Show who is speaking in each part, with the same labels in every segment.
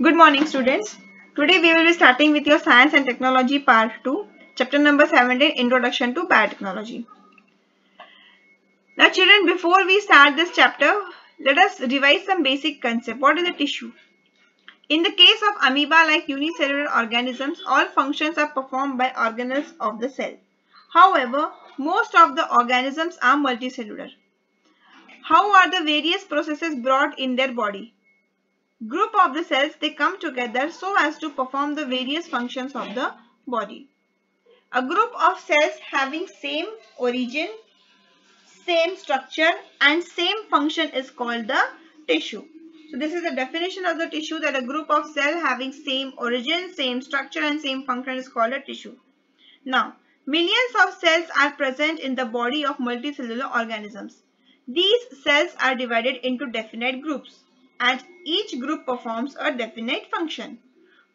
Speaker 1: Good morning, students. Today we will be starting with your Science and Technology Part 2, Chapter number 17, Introduction to Biotechnology. Now children, before we start this chapter, let us revise some basic concept. What is a tissue? In the case of amoeba-like unicellular organisms, all functions are performed by organelles of the cell. However, most of the organisms are multicellular. How are the various processes brought in their body? Group of the cells, they come together so as to perform the various functions of the body. A group of cells having same origin, same structure and same function is called the tissue. So this is the definition of the tissue, that a group of cells having same origin, same structure and same function is called a tissue. Now, millions of cells are present in the body of multicellular organisms. These cells are divided into definite groups, and each group performs a definite function.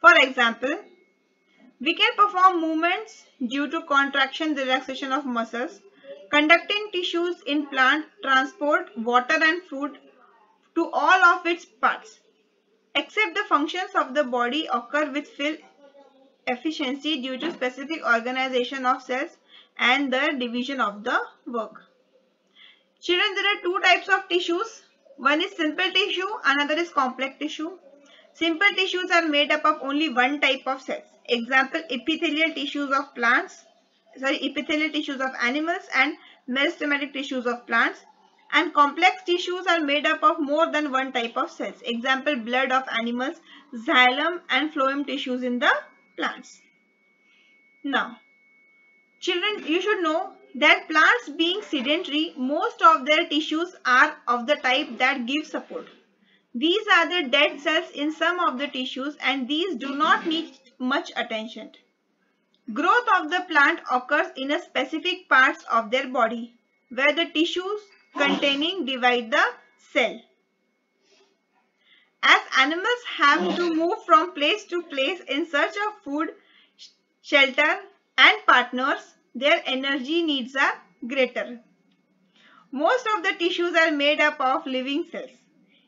Speaker 1: For example, we can perform movements due to contraction, relaxation of muscles. Conducting tissues in plant transport water and food to all of its parts. Except the functions of the body occur with full efficiency due to specific organization of cells and the division of the work. Children, there are two types of tissues. One is simple tissue, another is complex tissue. Simple tissues are made up of only one type of cells. Example, epithelial tissues of animals and meristematic tissues of plants. And complex tissues are made up of more than one type of cells. Example, blood of animals, xylem and phloem tissues in the plants. Now, children, you should know that plants being sedentary, most of their tissues are of the type that give support. These are the dead cells in some of the tissues and these do not need much attention. Growth of the plant occurs in a specific parts of their body where the tissues containing divide the cell. As animals have to move from place to place in search of food, shelter and partners, their energy needs are greater. Most of the tissues are made up of living cells.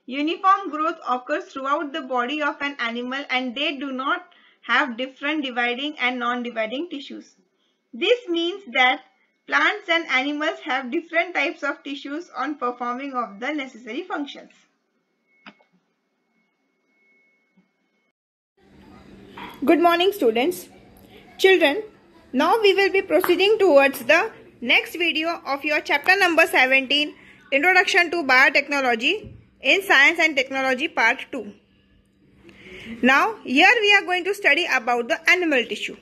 Speaker 1: Uniform growth occurs throughout the body of an animal and they do not have different dividing and non-dividing tissues. This means that plants and animals have different types of tissues on performing of the necessary functions. Good morning, students. Children, now we will be proceeding towards the next video of your chapter number 17, Introduction to Biotechnology in Science and Technology Part 2. Now, here we are going to study about the animal tissue.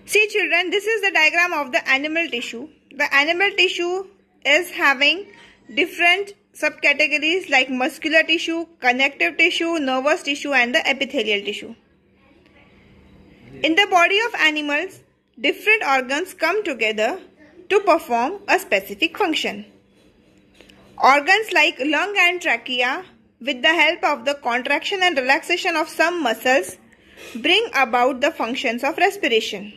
Speaker 1: See children, this is the diagram of the animal tissue. The animal tissue is having different subcategories like muscular tissue, connective tissue, nervous tissue and the epithelial tissue. In the body of animals, different organs come together to perform a specific function. Organs like lung and trachea, with the help of the contraction and relaxation of some muscles, bring about the functions of respiration.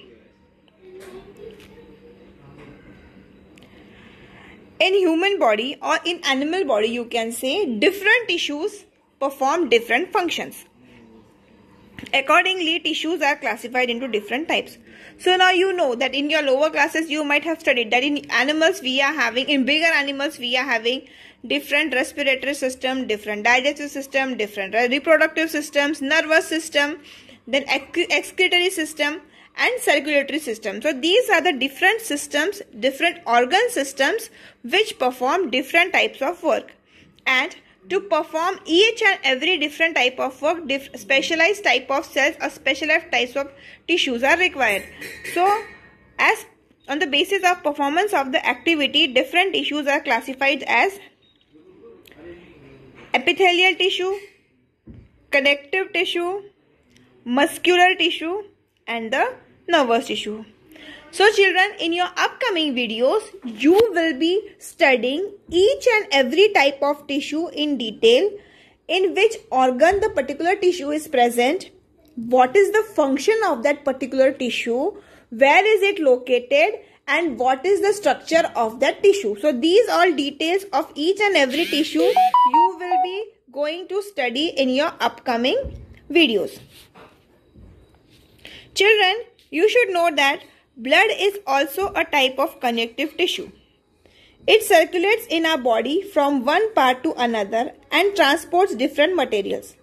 Speaker 1: In human body or in animal body, you can say different tissues perform different functions. Accordingly, tissues are classified into different types. So now you know that in your lower classes you might have studied that in animals we are having, in bigger animals we are having different respiratory system, different digestive system, different reproductive systems, nervous system, then excretory system and circulatory system. So these are the different systems, different organ systems which perform different types of work. And to perform each and every different type of work, specialized type of cells or specialized types of tissues are required. So, as on the basis of performance of the activity, different tissues are classified as epithelial tissue, connective tissue, muscular tissue and the nervous tissue. So children, in your upcoming videos, you will be studying each and every type of tissue in detail, in which organ the particular tissue is present, what is the function of that particular tissue, where is it located and what is the structure of that tissue. So these all details of each and every tissue you will be going to study in your upcoming videos. Children, you should know that blood is also a type of connective tissue. It circulates in our body from one part to another and transports different materials.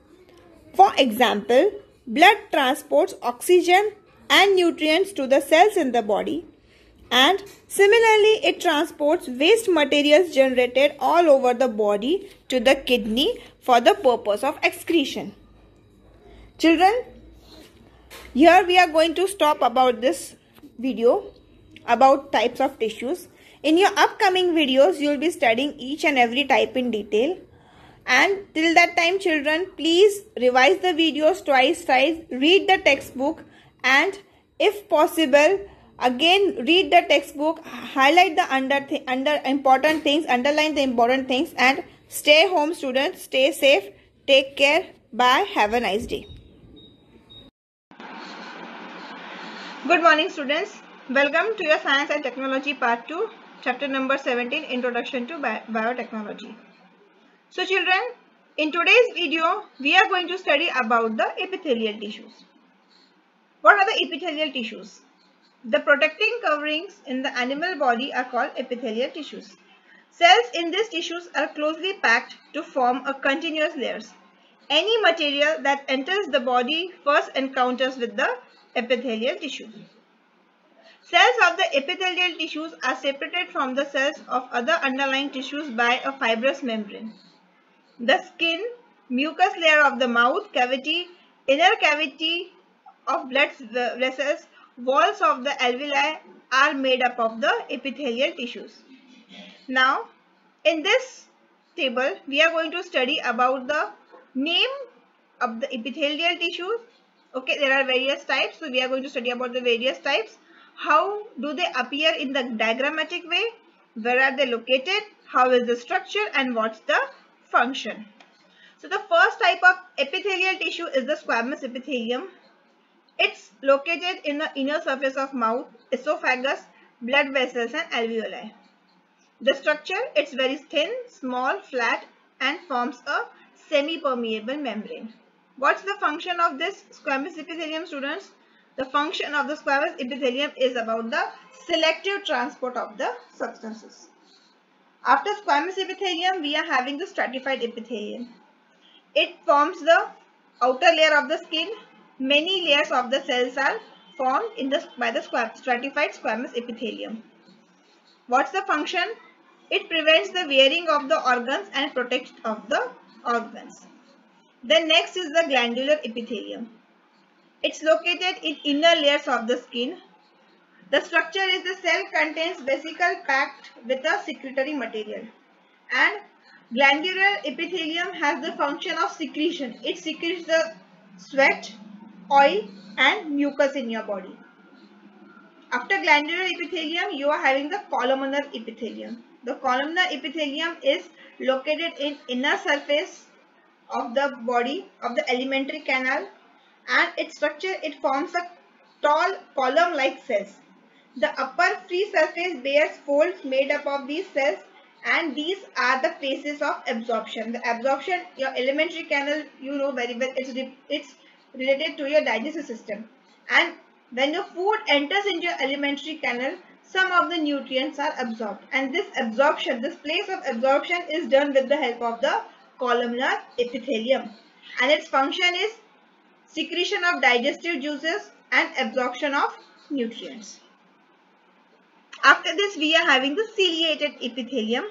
Speaker 1: For example, blood transports oxygen and nutrients to the cells in the body, and similarly it transports waste materials generated all over the body to the kidney for the purpose of excretion. Children, here we are going to stop about this video about types of tissues. In your upcoming videos, you will be studying each and every type in detail. And till that time, children, please revise the videos twice, read the textbook, and if possible, again read the textbook, highlight the important things, underline the important things, and stay home, students. Stay safe. Take care. Bye. Have a nice day. Good morning, students. Welcome to your Science and Technology Part 2, Chapter number 17, Introduction to Biotechnology. So children, in today's video, we are going to study about the epithelial tissues. What are the epithelial tissues? The protecting coverings in the animal body are called epithelial tissues. Cells in these tissues are closely packed to form a continuous layers. Any material that enters the body first encounters with the epithelial tissue. Cells of the epithelial tissues are separated from the cells of other underlying tissues by a fibrous membrane. The skin, mucous layer of the mouth cavity, inner cavity of blood vessels, walls of the alveoli are made up of the epithelial tissues. Now, in this table, we are going to study about the name of the epithelial tissues. Okay, there are various types, so we are going to study about the various types. How do they appear in the diagrammatic way? Where are they located? How is the structure and what's the function? So the first type of epithelial tissue is the squamous epithelium. It's located in the inner surface of mouth, esophagus, blood vessels and alveoli. The structure, it's very thin, small, flat and forms a semi-permeable membrane. What's the function of this squamous epithelium, students? The function of the squamous epithelium is about the selective transport of the substances. After squamous epithelium, we are having the stratified epithelium. It forms the outer layer of the skin. Many layers of the cells are formed by the stratified squamous epithelium. What's the function? It prevents the wearing of the organs and protects of the organs. Then next is the glandular epithelium. It's located in inner layers of the skin. The structure is the cell contains vesicle packed with a secretory material. And glandular epithelium has the function of secretion. It secretes the sweat, oil and mucus in your body. After glandular epithelium, you are having the columnar epithelium. The columnar epithelium is located in inner surface of the body of the alimentary canal, and its structure, it forms a tall column-like cells. The upper free surface bears folds made up of these cells, and these are the places of absorption. The absorption, your alimentary canal, you know very well, it's related to your digestive system. And when your food enters into your alimentary canal, some of the nutrients are absorbed. And this absorption, this place of absorption is done with the help of the columnar epithelium. And its function is secretion of digestive juices and absorption of nutrients. After this, we are having the ciliated epithelium.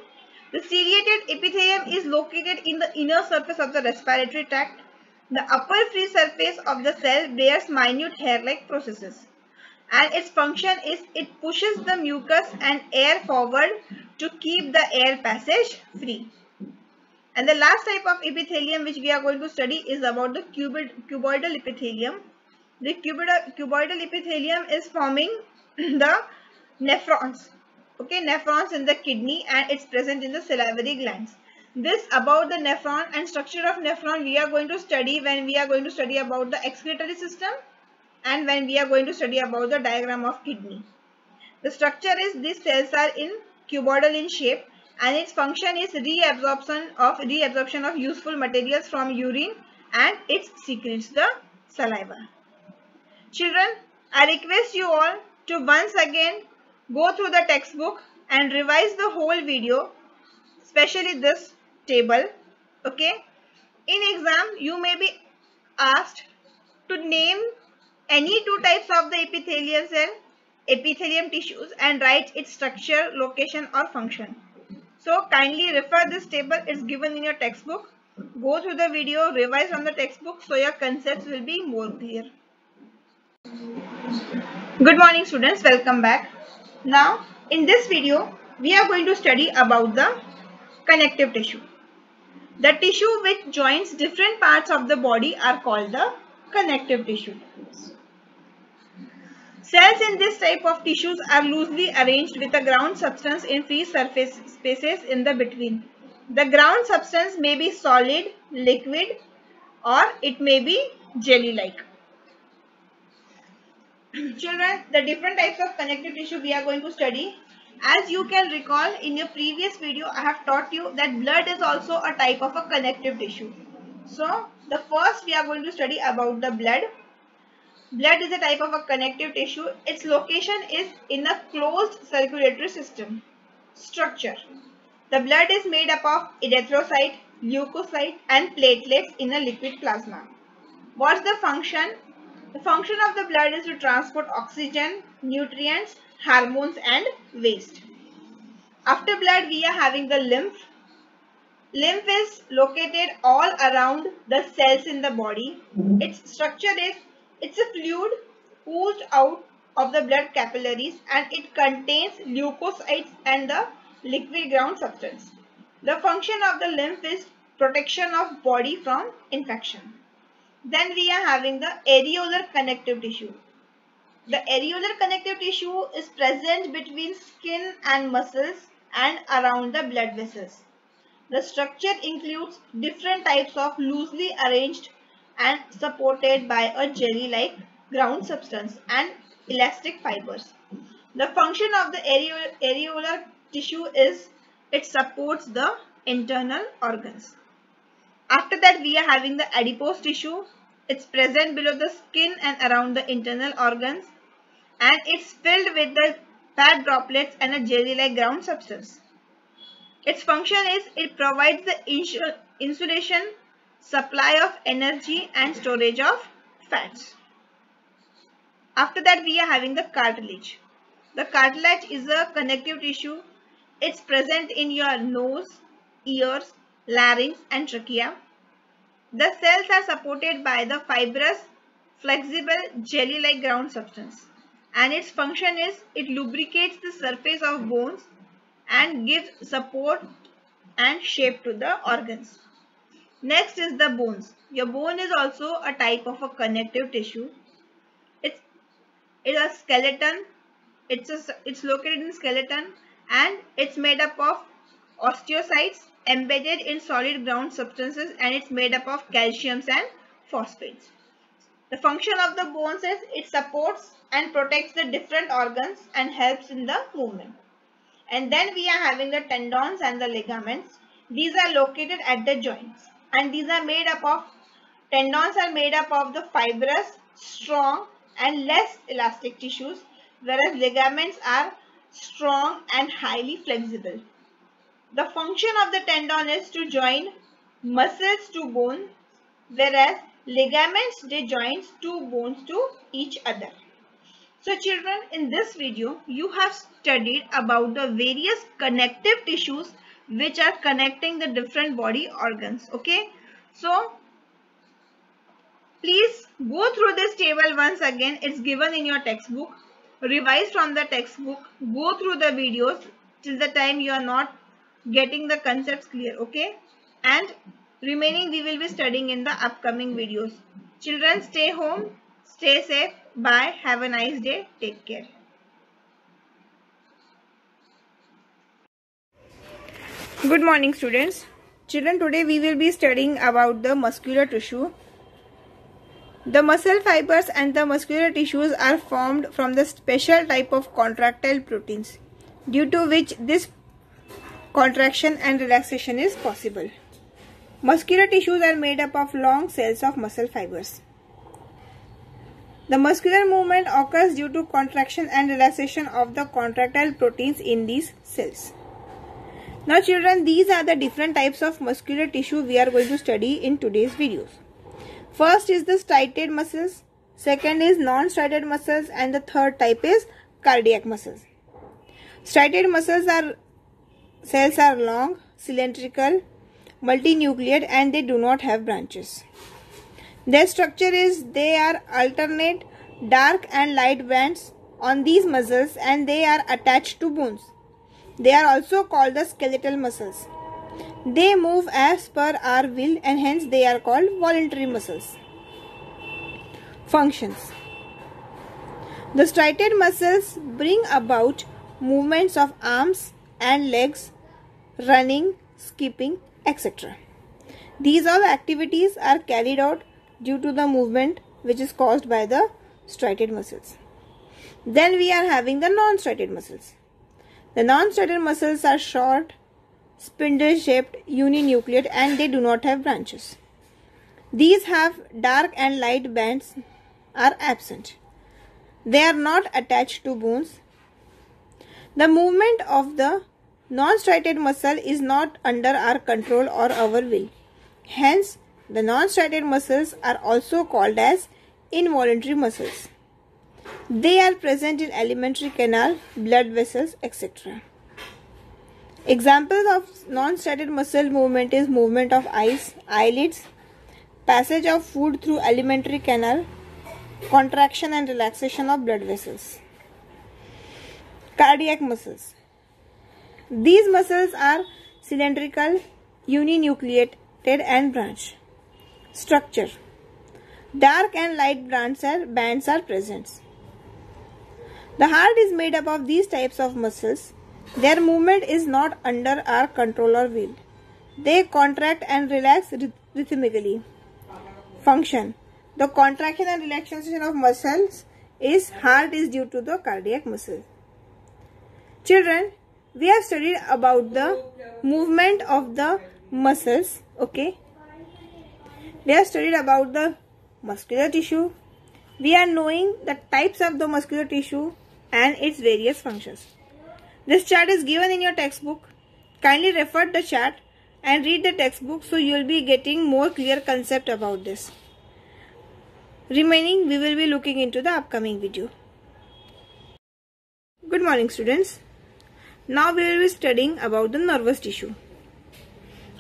Speaker 1: The ciliated epithelium is located in the inner surface of the respiratory tract. The upper free surface of the cell bears minute hair-like processes. And its function is it pushes the mucus and air forward to keep the air passage free. And the last type of epithelium which we are going to study is about the cuboidal epithelium. The cuboidal epithelium is forming the nephrons. Okay, nephrons in the kidney, and it's present in the salivary glands. This about the nephron and structure of nephron we are going to study when we are going to study about the excretory system and when we are going to study about the diagram of kidney. The structure is these cells are in cuboidal in shape, and its function is reabsorption of useful materials from urine, and it secretes the saliva. Children, I request you all to once again go through the textbook and revise the whole video, especially this table. Okay. In exam, you may be asked to name any two types of the epithelial cell, epithelium tissues, and write its structure, location, or function. So kindly refer this table. It's given in your textbook. Go through the video, revise from the textbook so your concepts will be more clear. Good morning students, welcome back. Now in this video we are going to study about the connective tissue. The tissue which joins different parts of the body are called the connective tissue. Cells in this type of tissues are loosely arranged with a ground substance in free surface spaces in the between. The ground substance may be solid, liquid, or it may be jelly-like. Children, the different types of connective tissue we are going to study. As you can recall, in your previous video I have taught you that blood is also a type of a connective tissue. So the first we are going to study about the blood. Blood is a type of a connective tissue. Its location is in a closed circulatory system. Structure. The blood is made up of erythrocyte, leukocyte and platelets in a liquid plasma. What's the function? The function of the blood is to transport oxygen, nutrients, hormones and waste. After blood we are having the lymph. Lymph is located all around the cells in the body. Its structure is, it's a fluid oozed out of the blood capillaries and it contains leukocytes and the liquid ground substance. The function of the lymph is protection of body from infection. Then we are having the areolar connective tissue. The areolar connective tissue is present between skin and muscles and around the blood vessels. The structure includes different types of loosely arranged and supported by a jelly-like ground substance and elastic fibers. The function of the areolar tissue is it supports the internal organs. After that we are having the adipose tissue. It's present below the skin and around the internal organs, and it's filled with the fat droplets and a jelly-like ground substance. Its function is it provides the insulation, supply of energy and storage of fats. After that we are having the cartilage. The cartilage is a connective tissue. It's present in your nose, ears, larynx and trachea. The cells are supported by the fibrous, flexible, jelly-like ground substance, and its function is it lubricates the surface of bones and gives support and shape to the organs. Next is the bones. Your bone is also a type of a connective tissue. It's a skeleton. It's located in skeleton and it's made up of osteocytes embedded in solid ground substances, and it's made up of calciums and phosphates. The function of the bones is it supports and protects the different organs and helps in the movement. And then we are having the tendons and the ligaments. These are located at the joints, and these are made up of, tendons are made up of the fibrous, strong and less elastic tissues, whereas ligaments are strong and highly flexible. The function of the tendon is to join muscles to bone, whereas ligaments they joins two bones to each other. So children, in this video you have studied about the various connective tissues which are connecting the different body organs. Okay, so please go through this table once again. It's given in your textbook. Revise from the textbook. Go through the videos till the time you are not getting the concepts clear. Okay, and remaining we will be studying in the upcoming videos. Children, stay home, stay safe. Bye. Have a nice day. Take care. Good morning students. Children, today we will be studying about the muscular tissue. The muscle fibers and the muscular tissues are formed from the special type of contractile proteins, due to which this contraction and relaxation is possible. Muscular tissues are made up of long cells of muscle fibers. The muscular movement occurs due to contraction and relaxation of the contractile proteins in these cells. Now children, these are the different types of muscular tissue we are going to study in today's videos. First is the striated muscles, second is non-striated muscles, and the third type is cardiac muscles. Striated muscles cells are long, cylindrical, multinucleate, and they do not have branches. Their structure is they are alternate dark and light bands on these muscles, and they are attached to bones. They are also called the skeletal muscles. They move as per our will, and hence they are called voluntary muscles. Functions. The striated muscles bring about movements of arms and legs, running, skipping, etc. These all activities are carried out due to the movement which is caused by the striated muscles. Then we are having the non-striated muscles. The non-striated muscles are short, spindle-shaped, uninucleate, and they do not have branches. These have dark and light bands are absent. They are not attached to bones. The movement of the non-striated muscle is not under our control or our will. Hence, the non-striated muscles are also called as involuntary muscles. They are present in alimentary canal, blood vessels, etc. Examples of non-striated muscle movement is movement of eyes, eyelids, passage of food through alimentary canal, contraction and relaxation of blood vessels. Cardiac muscles. These muscles are cylindrical, uninucleated and branch. Structure. Dark and light bands are present. The heart is made up of these types of muscles. Their movement is not under our control or will. They contract and relax rhythmically. Function. The contraction and relaxation of muscles is heart is due to the cardiac muscle. Children, we have studied about the movement of the muscles. Okay. We have studied about the muscular tissue. We are knowing the types of the muscular tissue and its various functions. This chart is given in your textbook. Kindly refer the chart and read the textbook so you will be getting more clear concept about this. Remaining we will be looking into the upcoming video. Good morning students. Now we will be studying about the nervous tissue.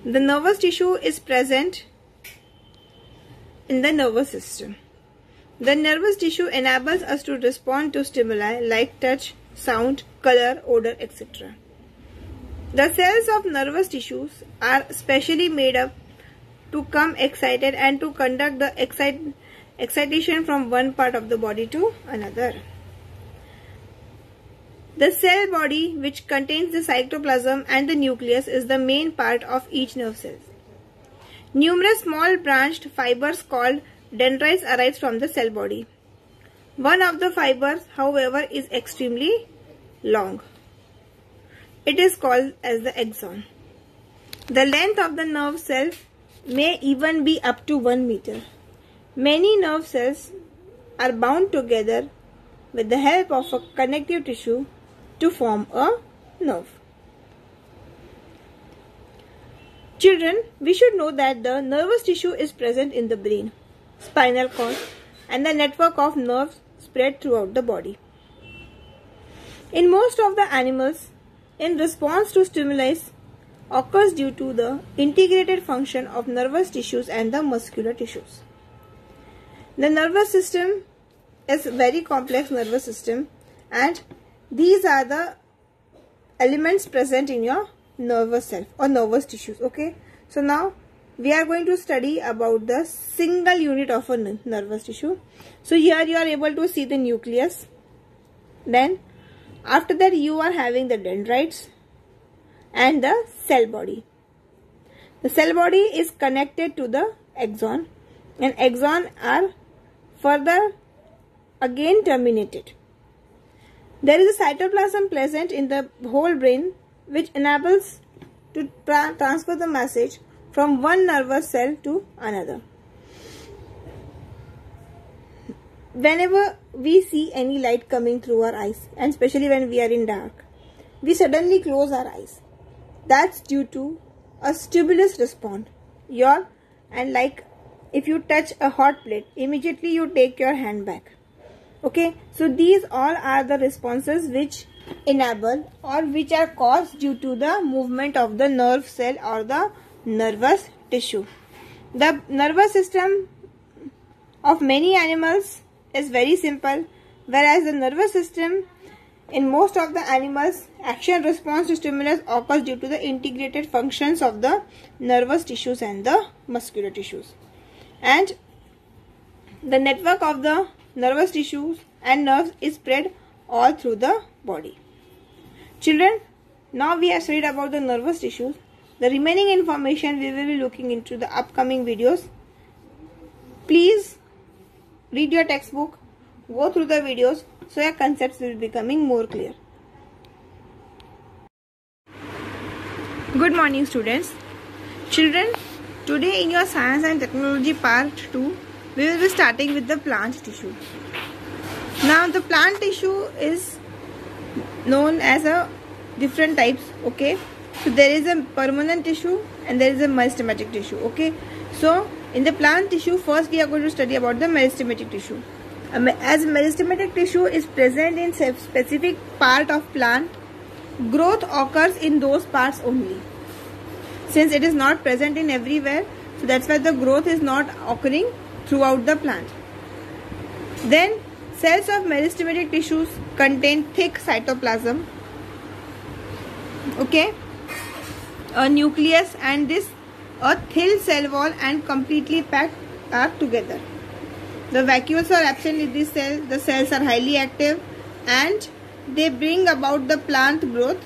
Speaker 1: The nervous tissue is present in the nervous system. The nervous tissue enables us to respond to stimuli like touch, sound, color, odor, etc. The cells of nervous tissues are specially made up to come excited and to conduct the excitation from one part of the body to another. The cell body, which contains the cytoplasm and the nucleus, is the main part of each nerve cell. Numerous small branched fibers called dendrites arise from the cell body. One of the fibers, however, is extremely long. It is called as the axon. The length of the nerve cell may even be up to 1 meter. Many nerve cells are bound together with the help of a connective tissue to form a nerve. Children, we should know that the nervous tissue is present in the brain, spinal cord, and the network of nerves spread throughout the body. In most of the animals, in response to stimuli occurs due to the integrated function of nervous tissues and the muscular tissues. The nervous system is a very complex nervous system, and these are the elements present in your nervous cell or nervous tissues. Okay, so now we are going to study about the single unit of a nervous tissue. So here you are able to see the nucleus. Then after that you are having the dendrites and the cell body. The cell body is connected to the axon, and axon are further again terminated. There is a cytoplasm present in the whole brain which enables to transfer the message from one nervous cell to another. Whenever we see any light coming through our eyes, and especially when we are in dark, we suddenly close our eyes. That's due to a stimulus response. And like if you touch a hot plate, immediately you take your hand back. Okay, so these all are the responses which enable or which are caused due to the movement of the nerve cell or the nervous tissue. The nervous system of many animals is very simple, whereas the nervous system in most of the animals, action response to stimulus occurs due to the integrated functions of the nervous tissues and the muscular tissues. And the network of the nervous tissues and nerves is spread all through the body. Children, now we have studied about the nervous tissues. The remaining information we will be looking into the upcoming videos. Please read your textbook, go through the videos so your concepts will be becoming more clear. Good morning students. Children, today in your science and technology part 2, we will be starting with the plant tissue. Now the plant tissue is known as a different types, okay. So there is a permanent tissue and there is a meristematic tissue, okay. So in the plant tissue, first we are going to study about the meristematic tissue. As meristematic tissue is present in specific part of plant, growth occurs in those parts only. Since it is not present in everywhere, so that's why the growth is not occurring throughout the plant. Then cells of meristematic tissues contain thick cytoplasm, okay, a nucleus, and this a thin cell wall and completely packed are together. The vacuoles are absent in this cell. The cells are highly active and they bring about the plant growth.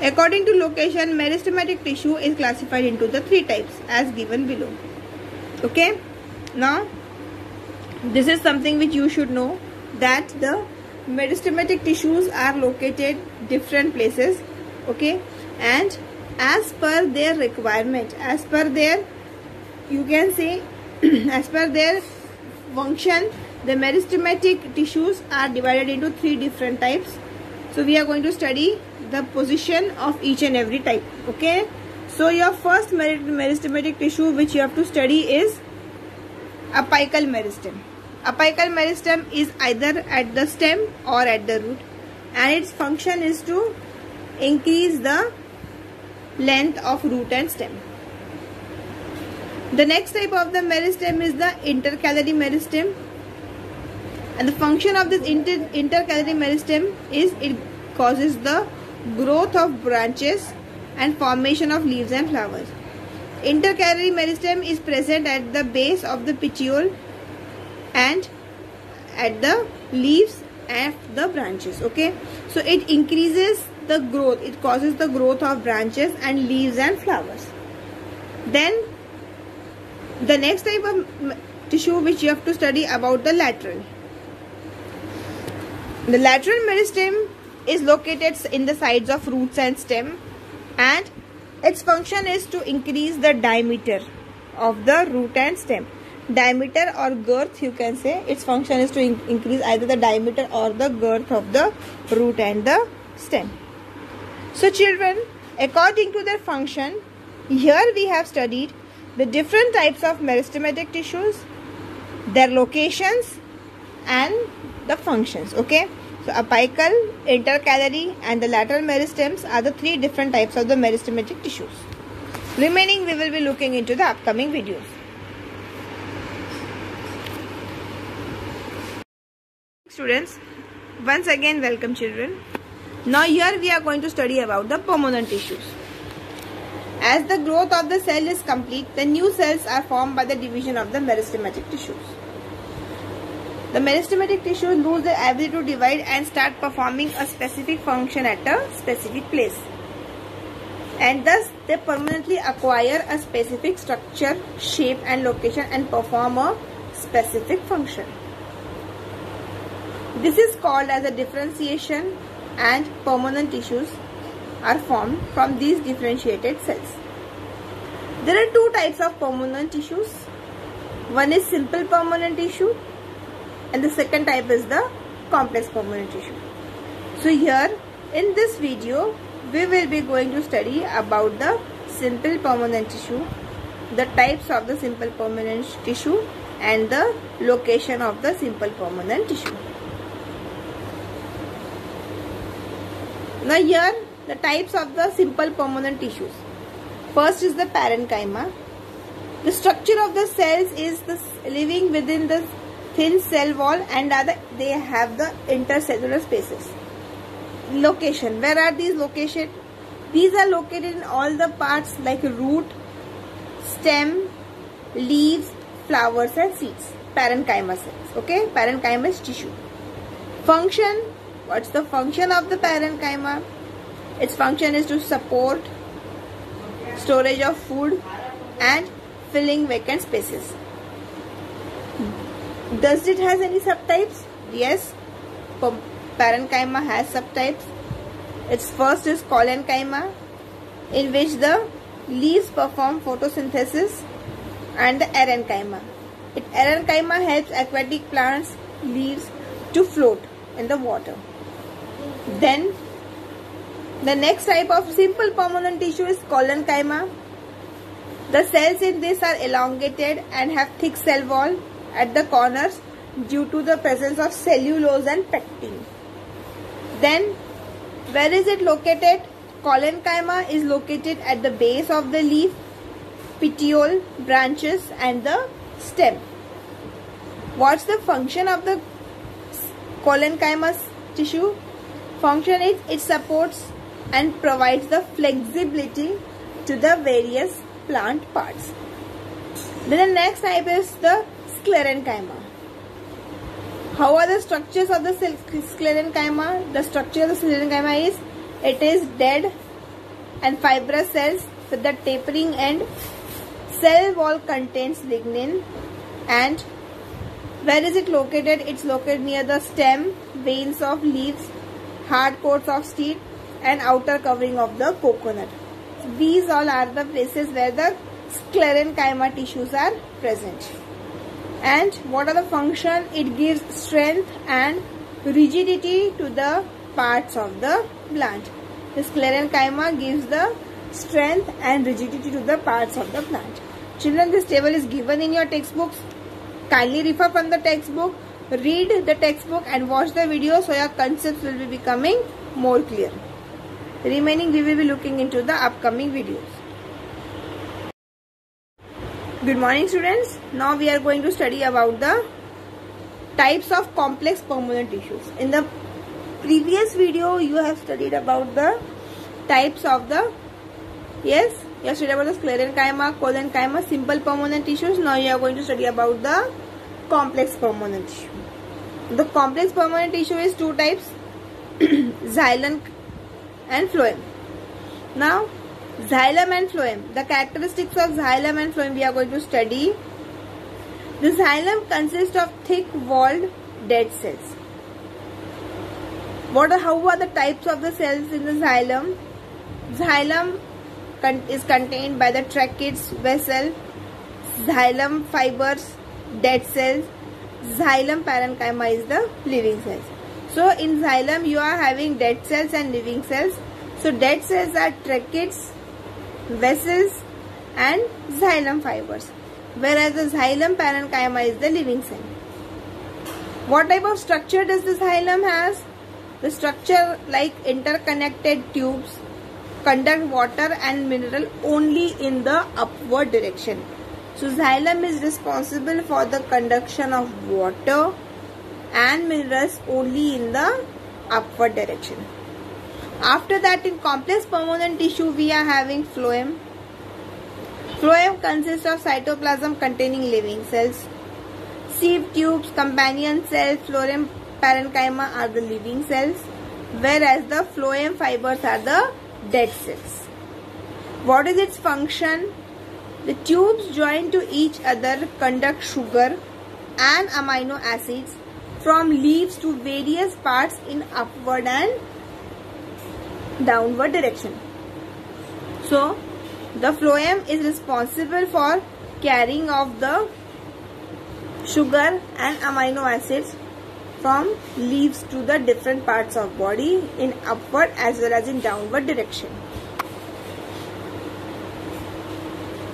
Speaker 1: According to location, meristematic tissue is classified into the 3 types as given below. Okay. Now, this is something which you should know, that the meristematic tissues are located different places. Okay. And as per their requirement, as per their, you can say, as per their function, the meristematic tissues are divided into 3 different types. So we are going to study the position of each and every type, okay. So your first meristematic tissue which you have to study is apical meristem. Apical meristem is either at the stem or at the root, and its function is to increase the length of root and stem. The next type of the meristem is the intercalary meristem, and the function of this intercalary meristem is it causes the growth of branches and formation of leaves and flowers. Intercalary meristem is present at the base of the petiole and at the leaves and the branches, okay. So it increases the growth, it causes the growth of branches and leaves and flowers. Then the next type of tissue which you have to study about the lateral. The lateral meristem is located in the sides of roots and stem, and its function is to increase the diameter of the root and stem. Diameter or girth, you can say. Its function is to increase either the diameter or the girth of the root and the stem. So children, according to their function, here we have studied the different types of meristematic tissues, their locations and the functions, okay. So apical, intercalary and the lateral meristems are the 3 different types of the meristematic tissues. Remaining we will be looking into the upcoming videos. Students, once again welcome children. Now here we are going to study about the permanent tissues. As the growth of the cell is complete, the new cells are formed by the division of the meristematic tissues. The meristematic tissues lose their ability to divide and start performing a specific function at a specific place. And thus they permanently acquire a specific structure, shape and location and perform a specific function. This is called as a differentiation, and permanent tissues are formed from these differentiated cells. There are two types of permanent tissues. One is simple permanent tissue and the second type is the complex permanent tissue. So here in this video we will be going to study about the simple permanent tissue, the types of the simple permanent tissue and the location of the simple permanent tissue. Now here the types of the simple permanent tissues. First is the parenchyma. The structure of the cells is living within the thin cell wall and they have the intercellular spaces. Location. Where are these located? These are located in all the parts like root, stem, leaves, flowers and seeds. Parenchyma cells. Okay, parenchyma is tissue. Function. What's the function of the parenchyma? Its function is to support storage of food and filling vacant spaces. Does it has any subtypes? Yes, parenchyma has subtypes. Its first is collenchyma, in which the leaves perform photosynthesis, and the erenchyma. Erenchyma helps aquatic plants' leaves to float in the water. Then the next type of simple permanent tissue is collenchyma. The cells in this are elongated and have thick cell wall at the corners due to the presence of cellulose and pectin. Then where is it located? Collenchyma is located at the base of the leaf, petiole, branches and the stem. What's the function of the collenchyma tissue? Function is it supports and provides the flexibility to the various plant parts. Then the next type is the sclerenchyma. How are the structures of the sclerenchyma? The structure of the sclerenchyma is it is dead and fibrous cells with the tapering end. Cell wall contains lignin. And where is it located? It's located near the stem, veins of leaves, hard coats of seed and outer covering of the coconut. These all are the places where the sclerenchyma tissues are present. And what are the function? It gives strength and rigidity to the parts of the plant. The sclerenchyma gives the strength and rigidity to the parts of the plant. Children, this table is given in your textbooks. Kindly refer from the textbook, read the textbook and watch the video so your concepts will be becoming more clear. The remaining we will be looking into the upcoming videos. Good morning students. Now we are going to study about the types of complex permanent tissues. In the previous video you have studied about the types of the, yes, you have studied about the sclerenchyma, collenchyma, simple permanent tissues. Now you are going to study about the complex permanent tissue. The complex permanent tissue is two types, xylem and phloem. Now xylem and phloem, the characteristics of xylem and phloem we are going to study. The xylem consists of thick walled dead cells. How are the types of the cells in the xylem? Xylem is contained by the tracheids vessel, xylem fibers, dead cells. Xylem parenchyma is the living cells. So in xylem you are having dead cells and living cells. So dead cells are tracheids, vessels and xylem fibers, whereas the xylem parenchyma is the living cell. What type of structure does the xylem has? The structure like interconnected tubes conduct water and mineral only in the upward direction. So xylem is responsible for the conduction of water and minerals only in the upward direction. After that, in complex permanent tissue we are having phloem. Phloem consists of cytoplasm containing living cells. Sieve tubes, companion cells, phloem parenchyma are the living cells, whereas the phloem fibers are the dead cells. What is its function? The tubes joined to each other conduct sugar and amino acids from leaves to various parts in upward and downward direction. So the phloem is responsible for carrying of the sugar and amino acids from leaves to the different parts of body in upward as well as in downward direction.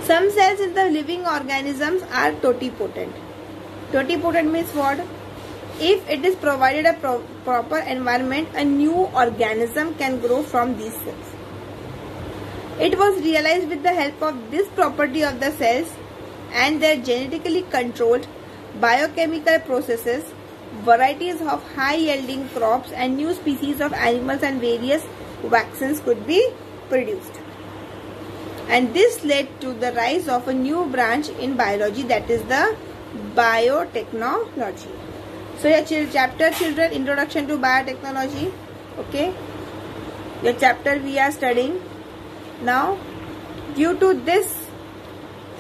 Speaker 1: Some cells in the living organisms are totipotent. Totipotent means what? If it is provided a proper environment, a new organism can grow from these cells. It was realized with the help of this property of the cells and their genetically controlled biochemical processes, varieties of high-yielding crops and new species of animals and various vaccines could be produced. And this led to the rise of a new branch in biology, that is the biotechnology. So your chapter, children, Introduction to Biotechnology. Okay, your chapter we are studying now. Due to this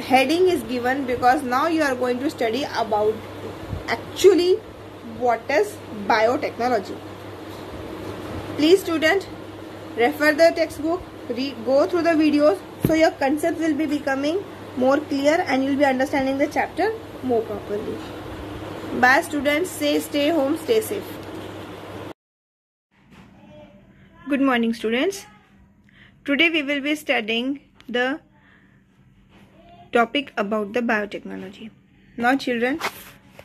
Speaker 1: heading is given because now you are going to study about actually what is biotechnology. Please student, refer the textbook, go through the videos, so your concepts will be becoming more clear and you will be understanding the chapter more properly. Bye students, stay home, stay safe. Good morning students. Today we will be studying the topic about the biotechnology. Now children,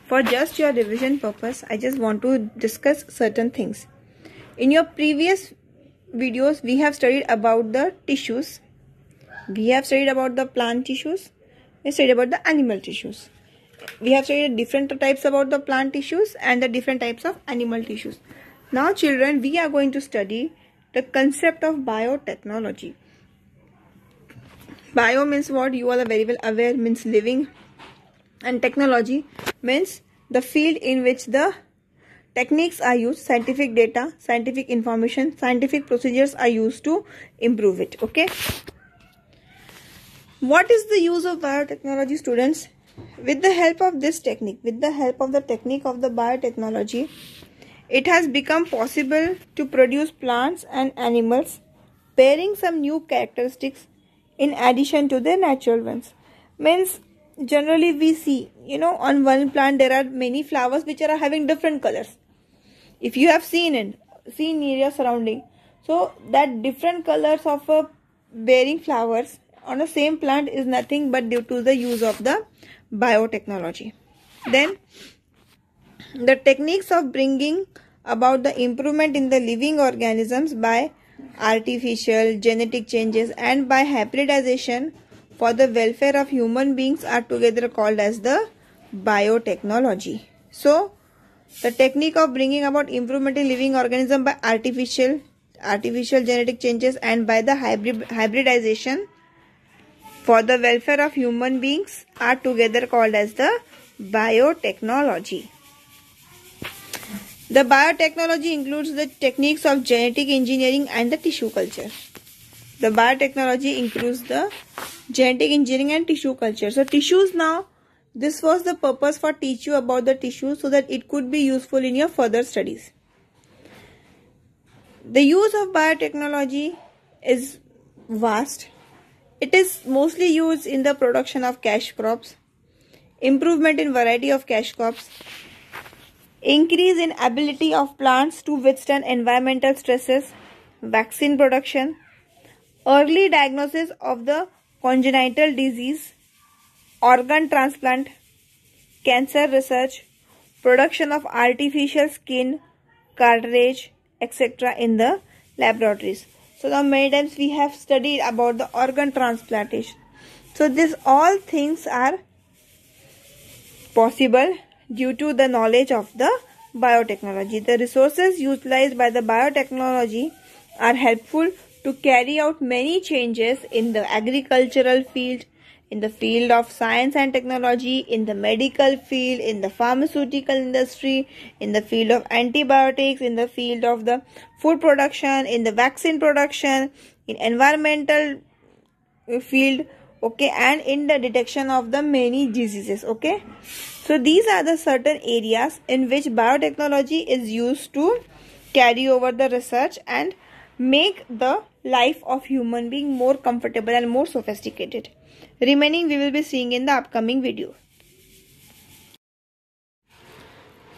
Speaker 1: for just your revision purpose, I just want to discuss certain things. In your previous videos, we have studied about the tissues. We have studied about the plant tissues. We studied about the animal tissues. We have studied different types about the plant tissues and the different types of animal tissues. Now children, we are going to study the concept of biotechnology. Bio means what? You all are very well aware, means living, and technology means the field in which the techniques are used, scientific data, scientific information, scientific procedures are used to improve it. Okay. What is the use of biotechnology, students? With the help of this technique, with the help of the technique of the biotechnology, it has become possible to produce plants and animals bearing some new characteristics in addition to their natural ones. Means generally we see, on one plant there are many flowers which are having different colors. If you have seen in your surrounding, so that different colors of bearing flowers on the same plant is nothing but due to the use of the biotechnology. Then the techniques of bringing about the improvement in the living organisms by artificial genetic changes and by hybridization for the welfare of human beings are together called as the biotechnology. So the technique of bringing about improvement in living organism by artificial genetic changes and by the hybridization for the welfare of human beings are together called as the biotechnology. The biotechnology includes the techniques of genetic engineering and the tissue culture. The biotechnology includes the genetic engineering and tissue culture. So tissues, now this was the purpose for teach you about the tissues so that it could be useful in your further studies. The use of biotechnology is vast. It is mostly used in the production of cash crops, improvement in variety of cash crops, increase in ability of plants to withstand environmental stresses, vaccine production, early diagnosis of the congenital disease, organ transplant, cancer research, production of artificial skin, cartilage, etc. in the laboratories. So now many times we have studied about the organ transplantation. So these all things are possible due to the knowledge of the biotechnology. The resources utilized by the biotechnology are helpful to carry out many changes in the agricultural field, in the field of science and technology, in the medical field, in the pharmaceutical industry, in the field of antibiotics, in the field of the food production, in the vaccine production, in environmental field, okay, and in the detection of the many diseases. Okay, so these are the certain areas in which biotechnology is used to carry over the research and make the life of human being more comfortable and more sophisticated. Remaining we will be seeing in the upcoming video.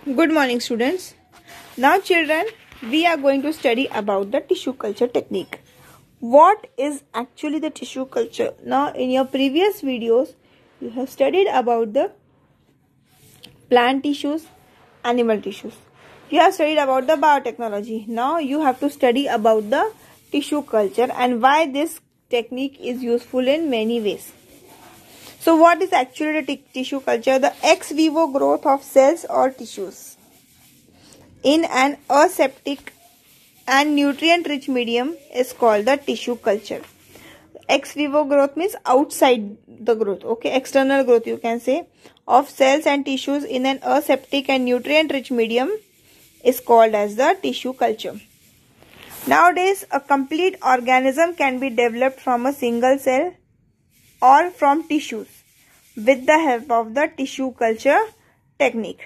Speaker 1: Good morning, students. Now children, we are going to study about the tissue culture technique. What is actually the tissue culture? Now in your previous videos you have studied about the plant tissues, animal tissues. You have studied about the biotechnology. Now you have to study about the tissue culture and why this technique is useful in many ways. So what is actually the tissue culture? The ex vivo growth of cells or tissues in an aseptic and nutrient rich medium is called the tissue culture. Ex vivo growth means outside the growth, okay, external growth you can say, of cells and tissues in an aseptic and nutrient rich medium is called as the tissue culture. Nowadays a complete organism can be developed from a single cell or from tissues with the help of the tissue culture technique.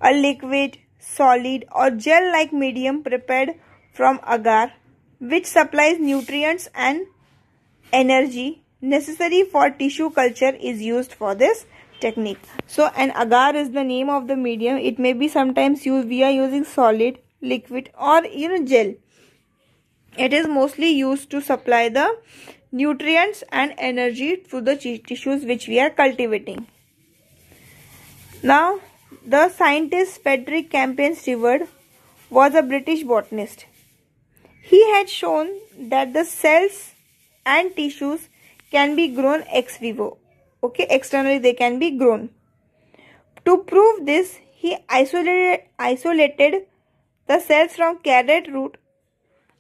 Speaker 1: A liquid, solid or gel-like medium prepared from agar, which supplies nutrients and energy necessary for tissue culture, is used for this technique. So an agar is the name of the medium. It may be sometimes used, we are using solid, liquid or gel. It is mostly used to supply the nutrients and energy to the tissues which we are cultivating. Now the scientist Frederick Campion Stewart was a British botanist. He had shown that the cells and tissues can be grown ex vivo. Okay, externally they can be grown. To prove this, he isolated the cells from carrot root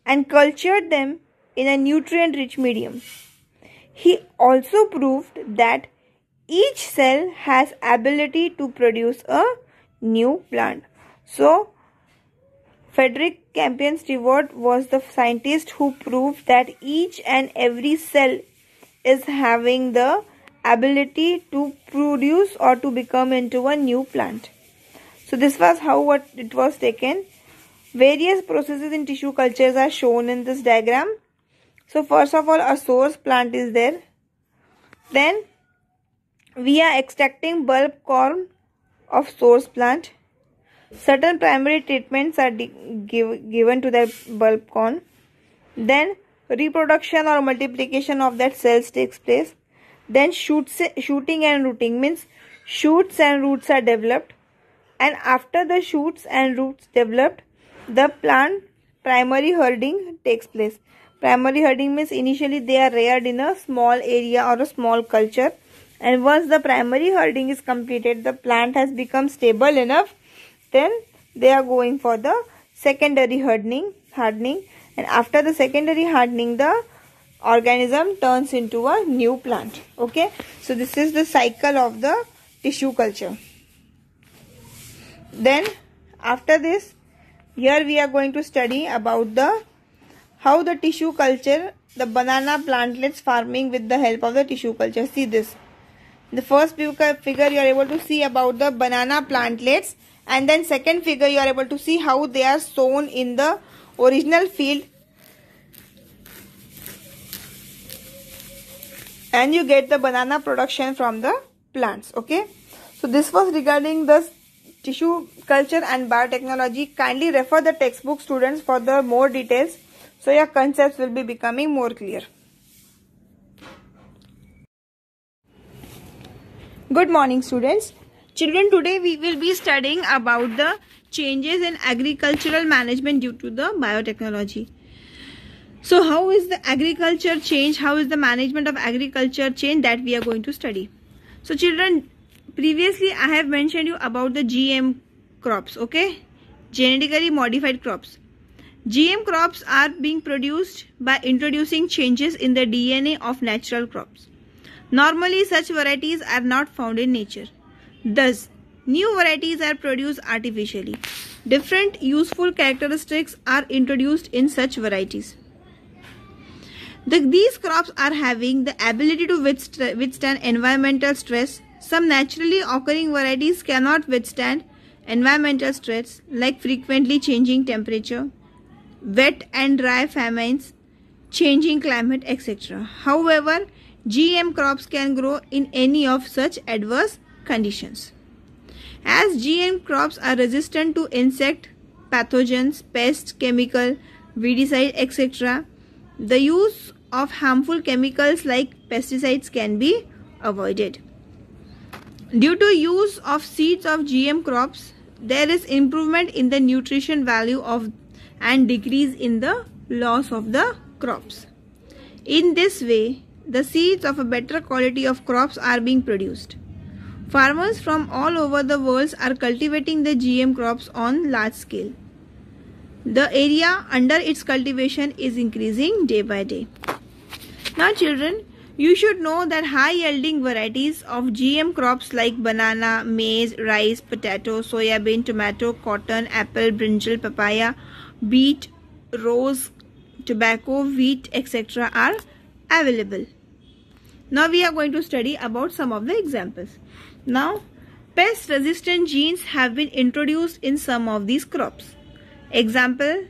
Speaker 1: and cultured them in a nutrient rich medium. He also proved that each cell has ability to produce a new plant. So Frederick Campion Stewart was the scientist who proved that each and every cell is having the ability to produce or to become into a new plant. So this was how it was taken. Various processes in tissue cultures are shown in this diagram. So first of all, a source plant is there. Then we are extracting bulb corn of source plant. Certain primary treatments are given to that bulb corn. Then reproduction or multiplication of that cells takes place. Then shooting and rooting means shoots and roots are developed. And after the shoots and roots developed, the plant primary herding takes place. Primary herding means initially they are reared in a small area or a small culture. And once the primary herding is completed, the plant has become stable enough, then they are going for the secondary hardening. And after the secondary hardening, the organism turns into a new plant. Okay, so this is the cycle of the tissue culture. Then after this, here we are going to study about how the tissue culture, the banana plantlets farming with the help of the tissue culture. See this. The first figure you are able to see about the banana plantlets, and then second figure you are able to see how they are sown in the original field, and you get the banana production from the plants. Okay, so this was regarding the tissue culture and biotechnology. Kindly refer the textbook, students, for the more details, so your concepts will be becoming more clear. Good morning, students. Children, today we will be studying about the changes in agricultural management due to the biotechnology. So how is the agriculture change? How is the management of agriculture change? That we are going to study. So children, previously I have mentioned you about the GM crops, okay? Genetically modified crops. GM crops are being produced by introducing changes in the DNA of natural crops. Normally, such varieties are not found in nature. Thus, new varieties are produced artificially. Different useful characteristics are introduced in such varieties. These crops are having the ability to withstand environmental stress. Some naturally occurring varieties cannot withstand environmental stress like frequently changing temperature, wet and dry famines, changing climate, etc. However, GM crops can grow in any of such adverse conditions. As GM crops are resistant to insect, pathogens, pests, chemical, weedicide, etc., the use of harmful chemicals like pesticides can be avoided. Due to use of seeds of GM crops, there is improvement in the nutrition value of and decrease in the loss of the crops. In this way, the seeds of a better quality of crops are being produced. Farmers from all over the world are cultivating the GM crops on large scale. The area under its cultivation is increasing day by day. Now children, you should know that high yielding varieties of GM crops like banana, maize, rice, potato, soybean, tomato, cotton, apple, brinjal, papaya, beet, rose, tobacco, wheat, etc. are available. Now we are going to study about some of the examples. Now, pest resistant genes have been introduced in some of these crops. Example,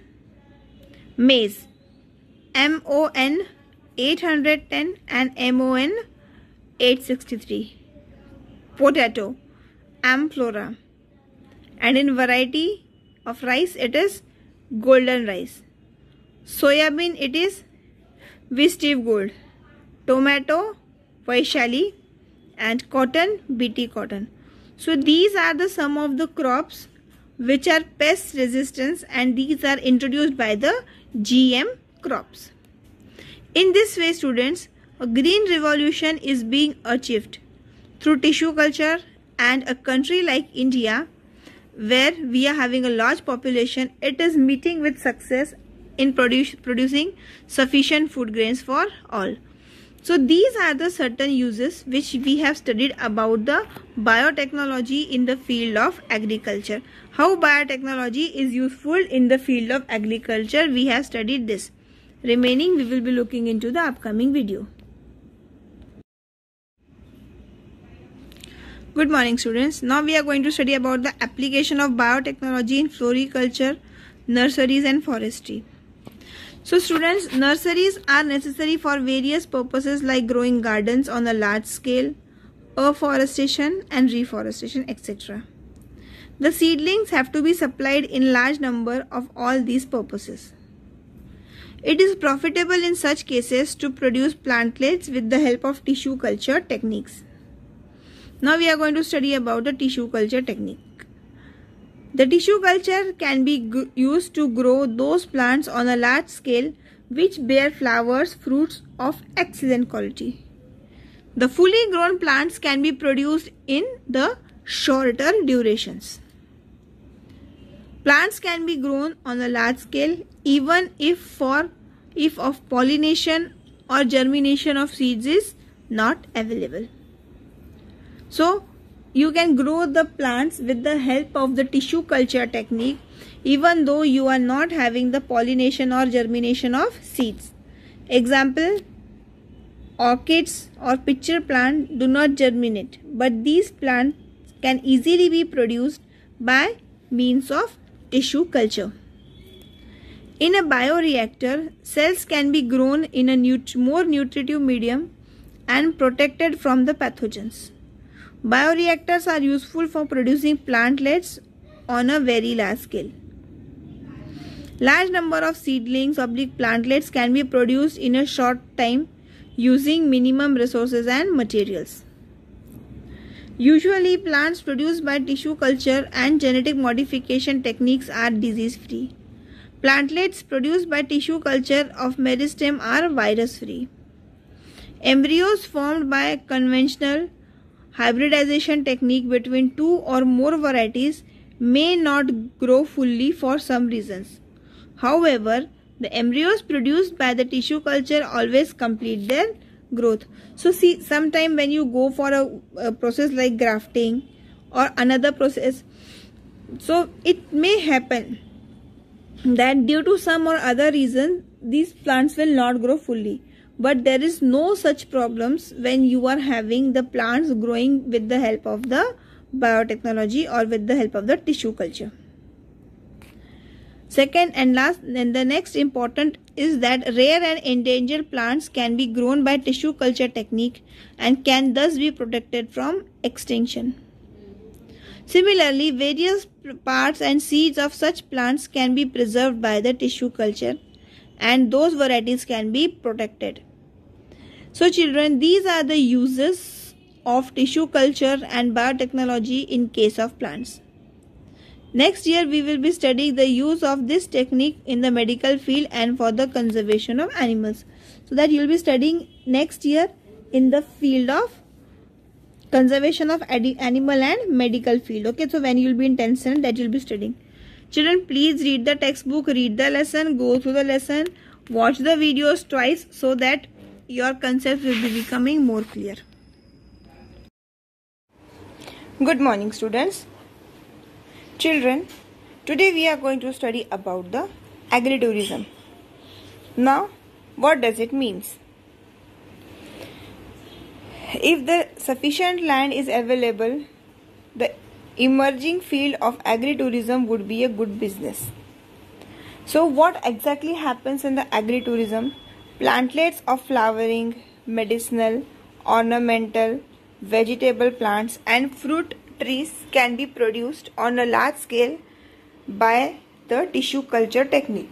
Speaker 1: maize, MON 810 and MON 863. Potato, Amflora. And in variety of rice, it is golden rice. Soybean, it is Wistive Gold. Tomato, Vaishali. And cotton, BT cotton. So these are the some of the crops which are pest resistant, and these are introduced by the GM crops. In this way, students, a green revolution is being achieved through tissue culture, and a country like India, where we are having a large population, it is meeting with success in producing sufficient food grains for all. So these are the certain uses which we have studied about the biotechnology in the field of agriculture. How biotechnology is useful in the field of agriculture, we have studied this. Remaining we will be looking into the upcoming video. Good morning students. Now we are going to study about the application of biotechnology in floriculture, nurseries and forestry. So students, nurseries are necessary for various purposes like growing gardens on a large scale, afforestation and reforestation, etc. The seedlings have to be supplied in large number of all these purposes. It is profitable in such cases to produce plantlets with the help of tissue culture techniques. Now we are going to study about the tissue culture technique. The tissue culture can be used to grow those plants on a large scale which bear flowers, fruits of excellent quality. The fully grown plants can be produced in the shorter durations. Plants can be grown on a large scale even if of pollination or germination of seeds is not available. So, you can grow the plants with the help of the tissue culture technique even though you are not having the pollination or germination of seeds. Example, orchids or pitcher plant do not germinate, but these plants can easily be produced by means of tissue culture. In a bioreactor, cells can be grown in a more nutritive medium and protected from the pathogens. Bioreactors are useful for producing plantlets on a very large scale. Large number of seedlings or plantlets can be produced in a short time using minimum resources and materials. Usually, plants produced by tissue culture and genetic modification techniques are disease-free. Plantlets produced by tissue culture of meristem are virus-free. Embryos formed by conventional hybridization technique between two or more varieties may not grow fully for some reasons. However, the embryos produced by the tissue culture always complete their growth. So see, sometime when you go for a process like grafting or another process, so it may happen that due to some or other reason these plants will not grow fully. but there is no such problems when you are having the plants growing with the help of the biotechnology or with the help of the tissue culture. Second and last, and the next important is that rare and endangered plants can be grown by tissue culture technique and can thus be protected from extinction. Similarly, various parts and seeds of such plants can be preserved by the tissue culture and those varieties can be protected. So children, these are the uses of tissue culture and biotechnology in case of plants. Next year we will be studying the use of this technique in the medical field and for the conservation of animals. So that you will be studying next year in the field of conservation of animal and medical field. Okay, so when you will be in 10th standard, that you will be studying. Children, please read the textbook, read the lesson, go through the lesson, watch the videos twice so that your concepts will be becoming more clear. Good morning students. Children, today we are going to study about the agritourism. Now, what does it mean? If the sufficient land is available, the emerging field of agritourism would be a good business. So what exactly happens in the agritourism? Plantlets of flowering, medicinal, ornamental, vegetable plants and fruit trees can be produced on a large scale by the tissue culture technique.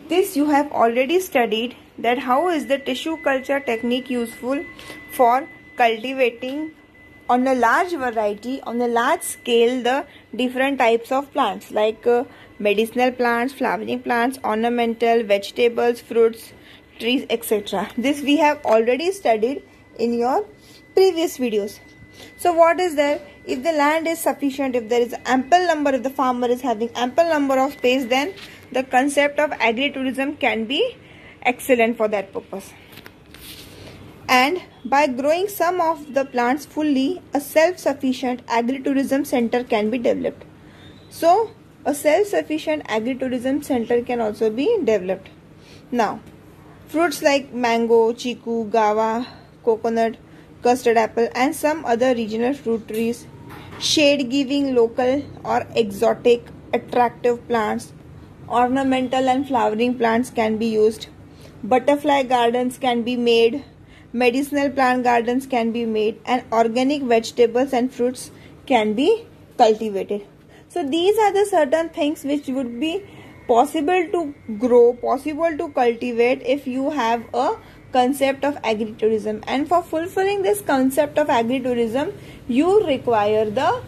Speaker 1: This you have already studied, that how is the tissue culture technique useful for cultivating on a large variety, on a large scale, the different types of plants like medicinal plants, flowering plants, ornamental, vegetables, fruits, trees, etc. This we have already studied in your previous videos. So what is there? If the land is sufficient, if there is ample number, if the farmer is having ample number of space, then the concept of agritourism can be excellent for that purpose. And by growing some of the plants fully, a self-sufficient agritourism center can be developed. So a self-sufficient agritourism center can also be developed. Now, fruits like mango, chiku, guava, coconut, custard apple and some other regional fruit trees, shade-giving local or exotic attractive plants, ornamental and flowering plants can be used, butterfly gardens can be made, medicinal plant gardens can be made, and organic vegetables and fruits can be cultivated. So these are the certain things which would be possible to grow, possible to cultivate if you have a concept of agritourism. And for fulfilling this concept of agritourism, you require the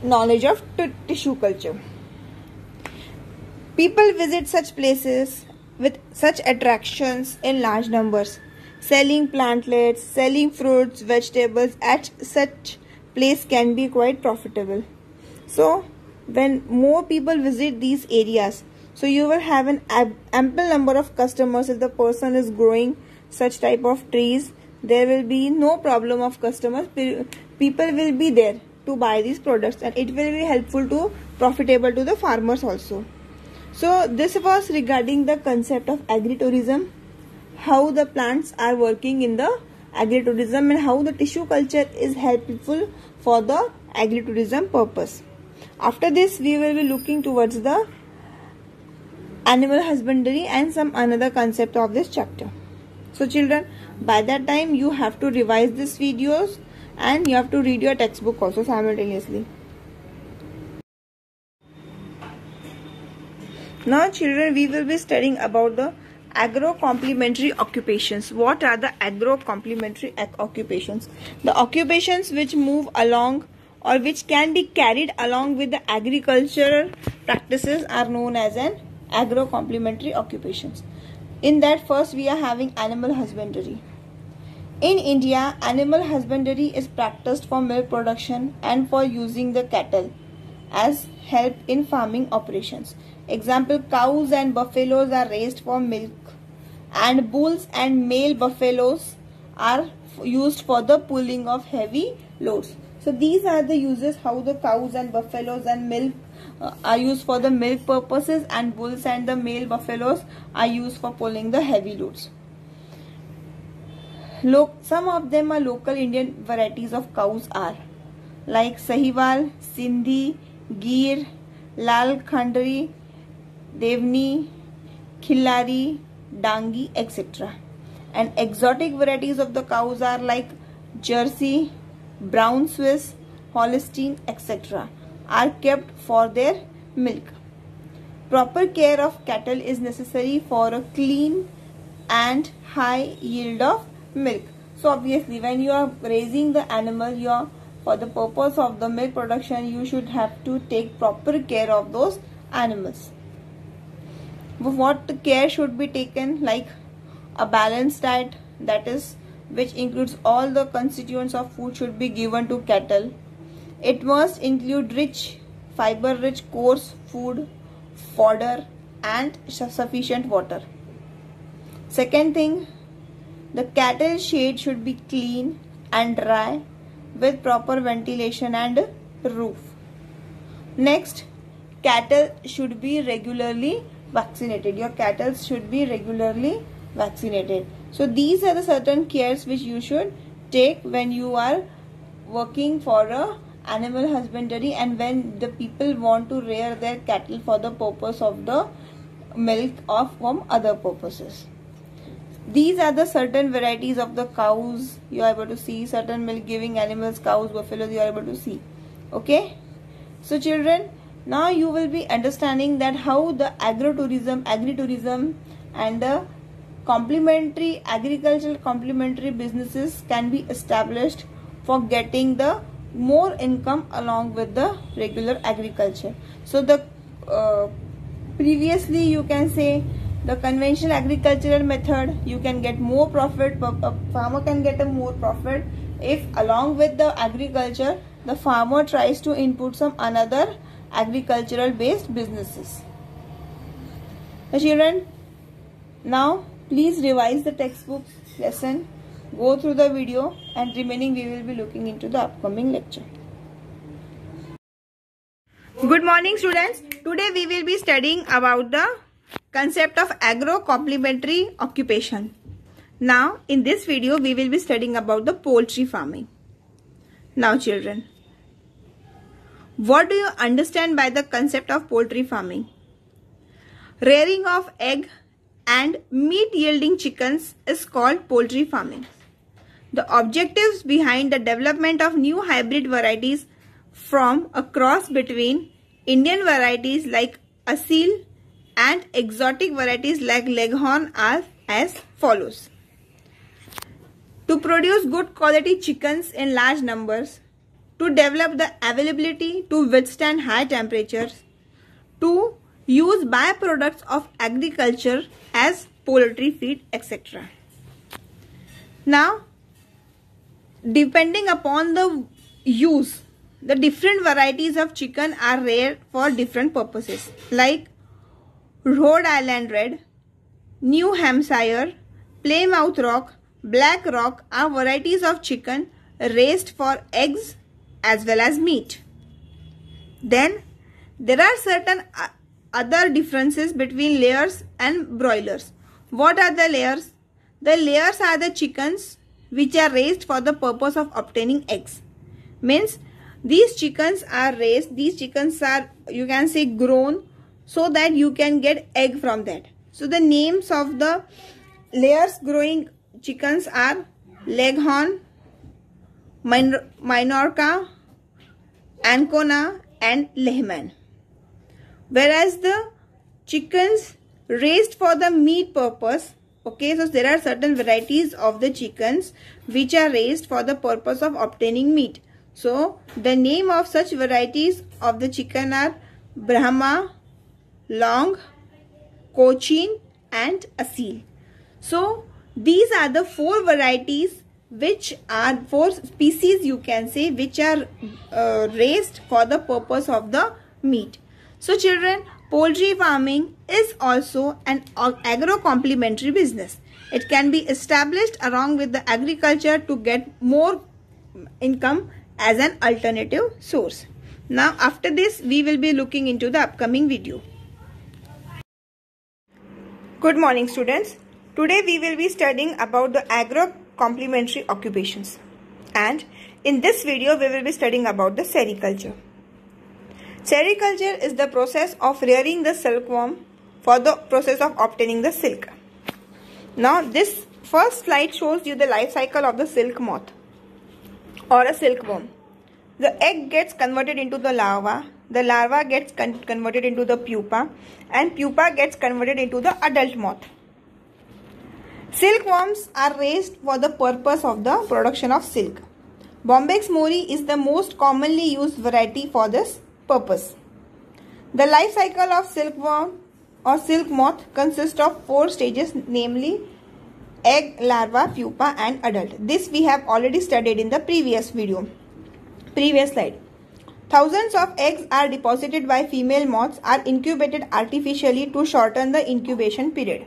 Speaker 1: knowledge of tissue culture. People visit such places with such attractions in large numbers. Selling plantlets, selling fruits, vegetables at such place can be quite profitable. So when more people visit these areas, so you will have an ample number of customers. If the person is growing such type of trees, there will be no problem of customers. People will be there to buy these products and it will be helpful to profitable to the farmers also. So this was regarding the concept of agritourism, how the plants are working in the agritourism and how the tissue culture is helpful for the agritourism purpose. After this we will be looking towards the animal husbandry and some another concept of this chapter. So children, by that time you have to revise these videos and you have to read your textbook also simultaneously. Now children, we will be studying about the agro-complementary occupations. What are the agro-complementary occupations? The occupations which move along or which can be carried along with the agricultural practices are known as an agro-complementary occupations. In that, first we are having animal husbandry. In India, animal husbandry is practiced for milk production and for using the cattle as help in farming operations. Example, cows and buffaloes are raised for milk and bulls and male buffaloes are used for the pulling of heavy loads. So these are the uses how the cows and buffaloes and milk are used for the milk purposes and bulls and the male buffaloes are used for pulling the heavy loads. Some of them are local Indian varieties of cows are like Sahiwal, Sindhi, Gir, Lal Khandri, Devni, Khillari, Dangi, etc. And exotic varieties of the cows are like Jersey, Brown Swiss, Holstein, etc. are kept for their milk. Proper care of cattle is necessary for a clean and high yield of milk. So obviously when you are raising the animal, for the purpose of the milk production, you should have to take proper care of those animals. What care should be taken? Like a balanced diet, that is, which includes all the constituents of food, should be given to cattle. It must include rich, fiber-rich, coarse food, fodder, and sufficient water. Second thing, the cattle shed should be clean and dry with proper ventilation and roof. Next, cattle should be regularly vaccinated. Your cattle should be regularly vaccinated. So these are the certain cares which you should take when you are working for a animal husbandry and when the people want to rear their cattle for the purpose of the milk or from other purposes. These are the certain varieties of the cows you are able to see, certain milk giving animals, cows, buffaloes you are able to see. Okay, so children, now you will be understanding that how the agritourism and the complementary agricultural complementary businesses can be established for getting the more income along with the regular agriculture. So the previously you can say the conventional agricultural method, you can get more profit, a farmer can get a more profit if along with the agriculture the farmer tries to input some another agricultural based businesses. So children, now please revise the textbook lesson, go through the video, and remaining we will be looking into the upcoming lecture. Good morning students. Today we will be studying about the concept of agro-complementary occupation. Now in this video we will be studying about the poultry farming. Now children, what do you understand by the concept of poultry farming? Rearing of egg and meat yielding chickens is called poultry farming. The objectives behind the development of new hybrid varieties from a cross between Indian varieties like Asil and exotic varieties like Leghorn are as follows. To produce good quality chickens in large numbers, to develop the availability to withstand high temperatures, to use byproducts of agriculture as poultry feed, etc. Now, depending upon the use, the different varieties of chicken are reared for different purposes like Rhode Island Red, New Hampshire, Plymouth Rock, Black Rock are varieties of chicken raised for eggs as well as meat. Then there are certain other differences between layers and broilers. What are the layers? The layers are the chickens which are raised for the purpose of obtaining eggs. Means these chickens are raised, these chickens are, you can say, grown so that you can get egg from that. So the names of the layers growing chickens are Leghorn, Minorca, Ancona and Lehman. Whereas the chickens raised for the meat purpose, okay, so there are certain varieties of the chickens which are raised for the purpose of obtaining meat. So the name of such varieties of the chicken are Brahma, Long, Cochin and Asil. So these are the four varieties which are four species, you can say, which are raised for the purpose of the meat. So children, poultry farming is also an agro-complementary business. It can be established along with the agriculture to get more income as an alternative source. Now after this we will be looking into the upcoming video. Good morning students. Today we will be studying about the complementary occupations. And in this video, we will be studying about the sericulture. Sericulture is the process of rearing the silkworm for the process of obtaining the silk. Now, this first slide shows you the life cycle of the silk moth or a silkworm. The egg gets converted into the larva gets converted into the pupa, and pupa gets converted into the adult moth. Silkworms are raised for the purpose of the production of silk. Bombyx mori is the most commonly used variety for this purpose. The life cycle of silkworm or silk moth consists of 4 stages, namely egg, larva, pupa and adult. This we have already studied in the previous slide. Thousands of eggs are deposited by female moths are incubated artificially to shorten the incubation period.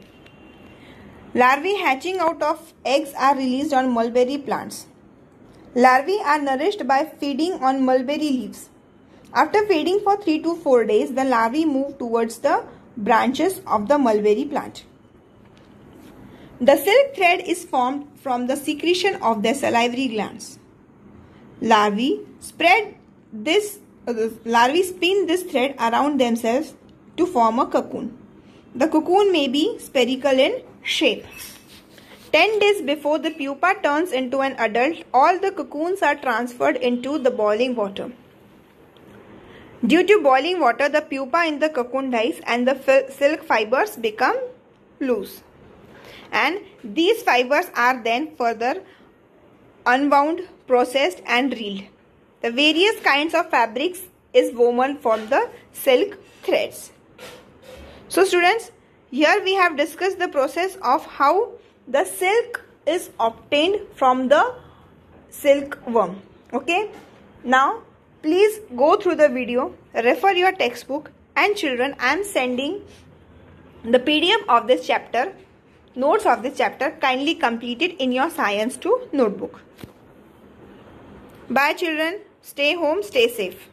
Speaker 1: Larvae hatching out of eggs are released on mulberry plants. Larvae are nourished by feeding on mulberry leaves. After feeding for 3 to 4 days, the larvae move towards the branches of the mulberry plant. The silk thread is formed from the secretion of their salivary glands. Larvae spin this thread around themselves to form a cocoon. The cocoon may be spherical in shape. 10 days before the pupa turns into an adult, all the cocoons are transferred into the boiling water. Due to boiling water, the pupa in the cocoon dies and the silk fibers become loose. And these fibers are then further unwound, processed and reeled. The various kinds of fabrics is woven from the silk threads. So students, here we have discussed the process of how the silk is obtained from the silkworm. Okay. Now, please go through the video, refer your textbook, and children, I am sending the PDF of this chapter, notes of this chapter. Kindly complete it in your Science 2 notebook. Bye children. Stay home, stay safe.